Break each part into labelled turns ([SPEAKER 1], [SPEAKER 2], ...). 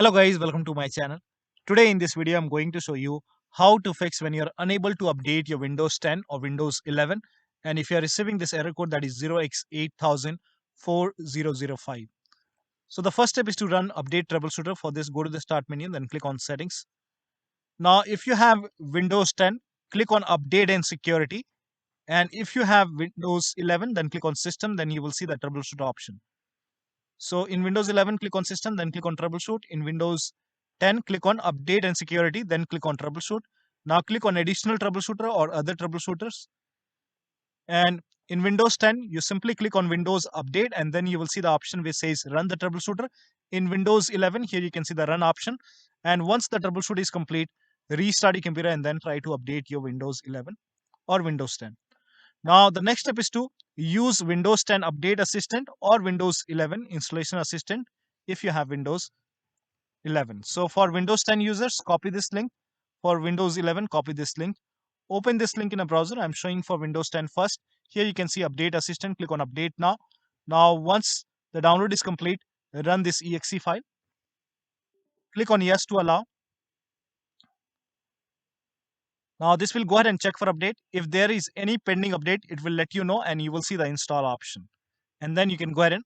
[SPEAKER 1] Hello guys, welcome to my channel. Today in this video I'm going to show you how to fix when you're unable to update your Windows 10 or Windows 11 and if you're receiving this error code that is 0x80004005. So the first step is to run update troubleshooter. For this, go to the start menu, then click on settings. Now if you have Windows 10, click on update and security, and if you have Windows 11 then click on system, then you will see the troubleshoot option. So in Windows 11, click on System, then click on Troubleshoot. In Windows 10, click on Update and Security, then click on Troubleshoot. Now click on Additional Troubleshooter or Other Troubleshooters. And in Windows 10, you simply click on Windows Update, and then you will see the option which says Run the Troubleshooter. In Windows 11, here you can see the Run option. And once the troubleshoot is complete, restart your computer and then try to update your Windows 11 or Windows 10. Now the next step is to use Windows 10 Update Assistant or Windows 11 Installation Assistant if you have Windows 11. So for Windows 10 users, copy this link. For Windows 11, copy this link. Open this link in a browser. I'm showing for Windows 10 first. Here you can see Update Assistant. Click on Update now. Now once the download is complete, run this exe file. Click on Yes to allow. Now this will go ahead and check for update. If there is any pending update, it will let you know and you will see the install option. And then you can go ahead and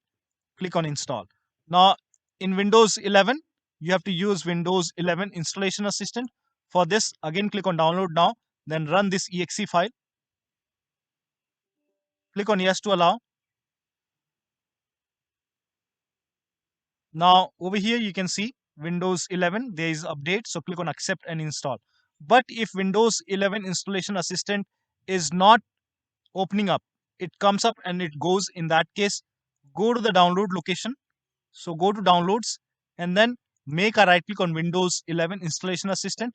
[SPEAKER 1] click on install. Now in Windows 11, you have to use Windows 11 Installation Assistant. For this, again click on download now, then run this exe file. Click on yes to allow. Now over here you can see Windows 11, there is update, so click on accept and install. But if Windows 11 Installation Assistant is not opening up, it comes up and it goes, in that case, go to the download location. So go to downloads and then make a right click on Windows 11 Installation Assistant.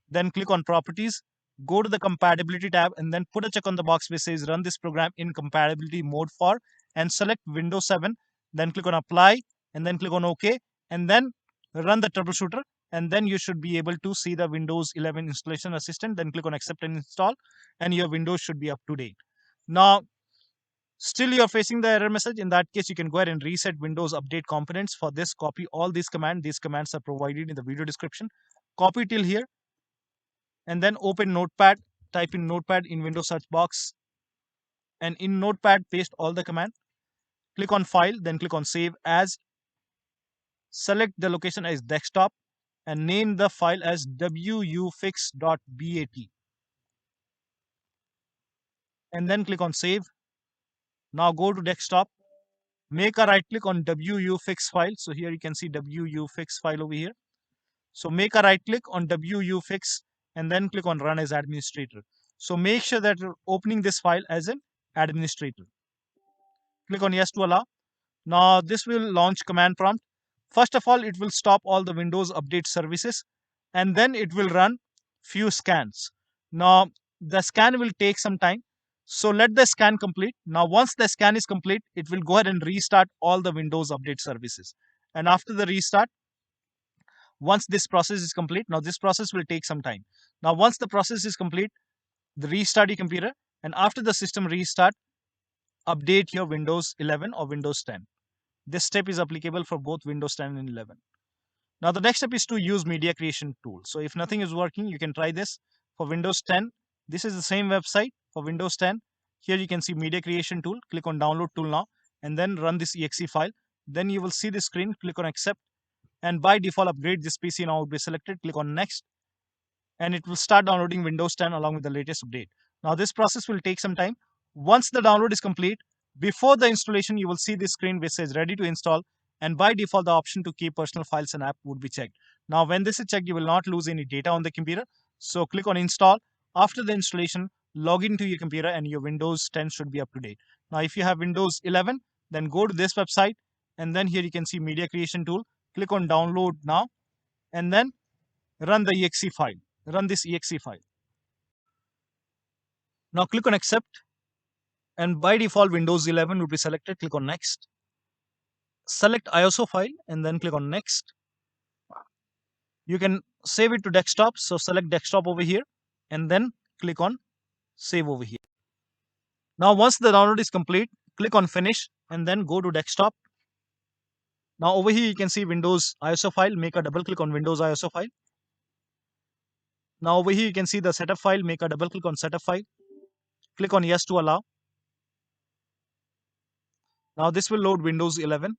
[SPEAKER 1] Then click on properties, go to the compatibility tab and then put a check on the box which says run this program in compatibility mode for, and select Windows 7. Then click on apply and then click on OK and then run the troubleshooter, and then you should be able to see the Windows 11 Installation Assistant. Then click on accept and install and your Windows should be up to date. Now still you're facing the error message. In that case, you can go ahead and reset Windows Update components. For this, copy all these commands. These commands are provided in the video description. Copy till here and then open Notepad. Type in Notepad in Windows search box, and in Notepad paste all the command. Click on File, then click on Save As. Select the location as desktop and name the file as wufix.bat, and then click on Save. Now go to desktop. Make a right click on wufix file. So here you can see wufix file over here. So make a right click on wufix and then click on Run as Administrator. So make sure that you're opening this file as an administrator. Click on Yes to allow. Now this will launch command prompt. First of all, it will stop all the Windows Update services and then it will run few scans. Now the scan will take some time. So let the scan complete. Now once the scan is complete, it will go ahead and restart all the Windows Update services. And after the restart, once this process is complete, now this process will take some time. Now once the process is complete, the restart your computer, and after the system restart, update your Windows 11 or Windows 10. This step is applicable for both Windows 10 and 11. Now the next step is to use media creation tool. So if nothing is working, you can try this. For Windows 10, this is the same website. For Windows 10, here you can see media creation tool. Click on download tool now and then run this exe file. Then you will see the screen. Click on accept, and by default upgrade this PC now will be selected. Click on next and it will start downloading Windows 10 along with the latest update. Now this process will take some time. Once the download is complete, before the installation, you will see this screen which says ready to install, and by default the option to keep personal files and app would be checked. Now when this is checked, you will not lose any data on the computer. So click on install. After the installation, log into your computer and your Windows 10 should be up to date. Now if you have Windows 11, then go to this website and then here you can see media creation tool. Click on download now and then run the exe file. Run this exe file. Now click on accept, and by default Windows 11 will be selected. Click on next. Select ISO file and then click on next. You can save it to desktop, so select desktop over here and then click on save over here. Now once the download is complete, click on finish and then go to desktop. Now over here you can see Windows ISO file. Make a double click on Windows ISO file. Now over here you can see the setup file. Make a double click on setup file. Click on yes to allow. Now this will load Windows 11.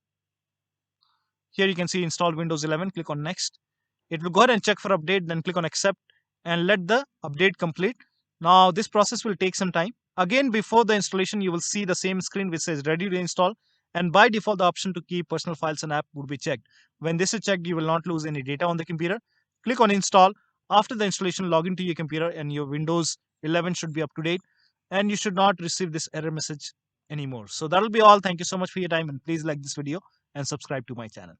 [SPEAKER 1] Here you can see installed Windows 11. Click on next. It will go ahead and check for update. Then click on accept and let the update complete. Now this process will take some time. Again, before the installation, you will see the same screen which says ready to install. And by default, the option to keep personal files and app would be checked. When this is checked, you will not lose any data on the computer. Click on install. After the installation, log into your computer and your Windows 11 should be up to date. And you should not receive this error message anymore. So that will be all. Thank you so much for your time. And please like this video and subscribe to my channel.